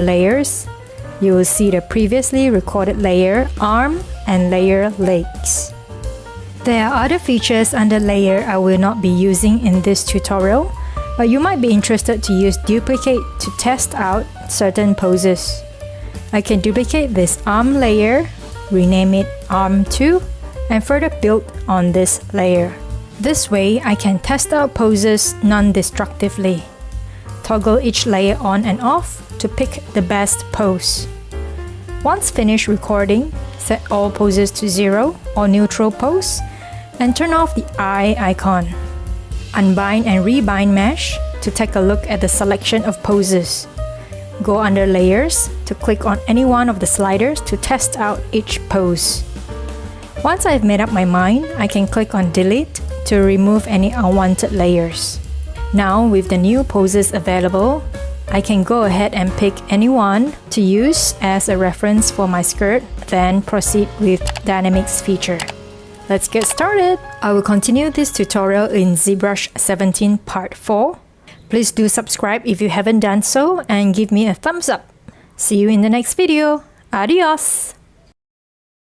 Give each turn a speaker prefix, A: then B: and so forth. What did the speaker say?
A: layers, you will see the previously recorded layer arm and layer legs. There are other features under layer I will not be using in this tutorial, but you might be interested to use duplicate to test out certain poses. I can duplicate this arm layer, rename it arm 2, and further build on this layer. This way I can test out poses non-destructively. Toggle each layer on and off to pick the best pose. Once finished recording, set all poses to 0 or neutral pose and turn off the eye icon. Unbind and rebind mesh to take a look at the selection of poses. Go under layers to click on any one of the sliders to test out each pose. Once I've made up my mind, I can click on delete to remove any unwanted layers. Now with the new poses available, I can go ahead and pick any one to use as a reference for my skirt, then proceed with Dynamics feature. Let's get started! I will continue this tutorial in ZBrush 17 Part 4. Please do subscribe if you haven't done so and give me a thumbs up. See you in the next video. Adios!